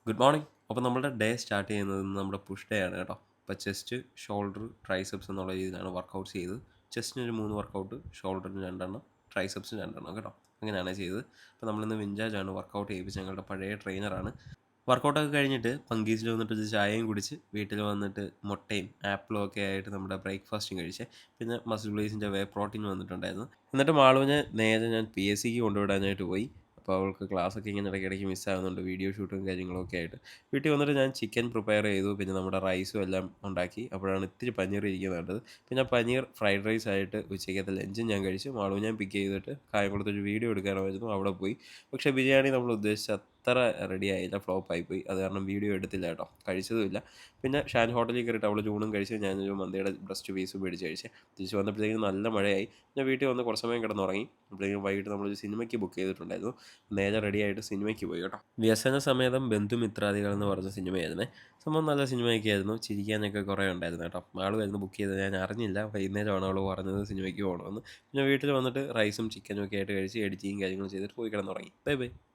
Good morning. അപ്പോൾ നമ്മുടെ day start ചെയ്യുന്നത് ഇന്ന് നമ്മുടെ പുഷ് ഡേ ആണ് കേട്ടോ. അപ്പോൾ ചെസ്റ്റ്, ഷോൾഡർ, ട്രൈസെപ്സ് എന്നുള്ള രീതിയിലാണ് വർക്കൗട്ട്സ് ചെയ്തത്. ചെസ്റ്റിനൊരു 3 വർക്കൗട്ട്, ഷോൾഡറിന് 2 എണ്ണം, ട്രൈസെപ്സിന് 2 എണ്ണം കേട്ടോ. അങ്ങനെയാണ് ചെയ്തത്. അപ്പോൾ നമ്മളിന്ന് വിൻജാജാണ് വർക്കൗട്ട് ചെയ്യിപ്പിച്ചത്. ഞങ്ങളുടെ പഴയ ട്രെയിനറാണ്. വർക്കൗട്ടൊക്കെ കഴിഞ്ഞിട്ട് പങ്കീസിൽ വന്നിട്ട് ഒരു ചായയും കുടിച്ച് വീട്ടിൽ വന്നിട്ട് മുട്ടയും ആപ്പിളും ഒക്കെ ആയിട്ട് നമ്മുടെ ബ്രേക്ക്ഫാസ്റ്റും കഴിച്ചേ. പിന്നെ മസിൽ ബ്ലേസിൻ്റെ പ്രോട്ടീൻ വന്നിട്ടുണ്ടായിരുന്നു. എന്നിട്ട് മാളുവിനെ നേരെ ഞാൻ PSCക്ക് കൊണ്ടുവിടാനായിട്ട് പോയി. അപ്പോൾ അവൾക്ക് ക്ലാസ്സൊക്കെ ഇങ്ങനെ ഇടയ്ക്കിടയ്ക്ക് മിസ്സാകുന്നുണ്ട്, വീഡിയോ ഷൂട്ടും കാര്യങ്ങളൊക്കെ ആയിട്ട്. വീട്ടിൽ വന്നിട്ട് ഞാൻ ചിക്കൻ പ്രിപ്പയർ ചെയ്തു. പിന്നെ നമ്മുടെ റൈസും എല്ലാം ഉണ്ടാക്കി. അപ്പോഴാണ് ഇത്തിരി പനീർ ഇരിക്കുന്നത് കണ്ടത്. പിന്നെ പനീർ ഫ്രൈഡ് റൈസ് ആയിട്ട് ഉച്ചയ്ക്കത്തെ ലഞ്ചും ഞാൻ കഴിച്ചു. മാളു ഞാൻ പിക്ക് ചെയ്തിട്ട് കായംകുളത്തൊരു വീഡിയോ എടുക്കാനായിരുന്നു അവിടെ പോയി. പക്ഷേ ബിരിയാണി നമ്മൾ ഉദ്ദേശിച്ച അത്ര റെഡി ആയില്ല, ഫ്ലോപ്പായിപ്പോയി. അത് കാരണം വീഡിയോ എടുത്തില്ല കേട്ടോ, കഴിച്ചതുമില്ല. പിന്നെ ഷാൻ ഹോട്ടലിൽ കയറിയിട്ട് അവൾ ചൂണും കഴിച്ച് ഞാനൊരു മന്തിയുടെ ബ്രസ്റ്റ് പീസ് മേടിച്ച് കഴിച്ച്. തിരിച്ച് വന്നപ്പോഴത്തേക്കും നല്ല മഴയായി. ഞാൻ വീട്ടിൽ വന്ന് കുറച്ച് സമയം കിടന്നുറങ്ങി. അപ്പോഴത്തേക്കും വൈകിട്ട് നമ്മളൊരു സിനിമയ്ക്ക് ബുക്ക് ചെയ്തിട്ടുണ്ടായിരുന്നു. നേരെ റെഡിയായിട്ട് സിനിമയ്ക്ക് പോയി കേട്ടോ. വ്യസന സമേതം ബന്ധുമിത്രാദികൾ എന്ന് പറഞ്ഞ സിനിമയായിരുന്നേ. സംഭവം നല്ല സിനിമയൊക്കെ ആയിരുന്നു. ചിരിക്കാനൊക്കെ കുറേ ഉണ്ടായിരുന്നു കേട്ടോ. ആളുമായിരുന്നു ബുക്ക് ചെയ്തത്, ഞാൻ അറിഞ്ഞില്ല. വൈകുന്നേരമാണ് അവൾ പറഞ്ഞത് സിനിമയ്ക്ക് പോകണമെന്ന്. പിന്നെ വീട്ടിൽ വന്നിട്ട് റൈസും ചിക്കനും ഒക്കെ ആയിട്ട് കഴിച്ച് എഡിറ്റിങ് കാര്യങ്ങളും ചെയ്തിട്ട് പോയി കിടന്നുറങ്ങി. Bye bye.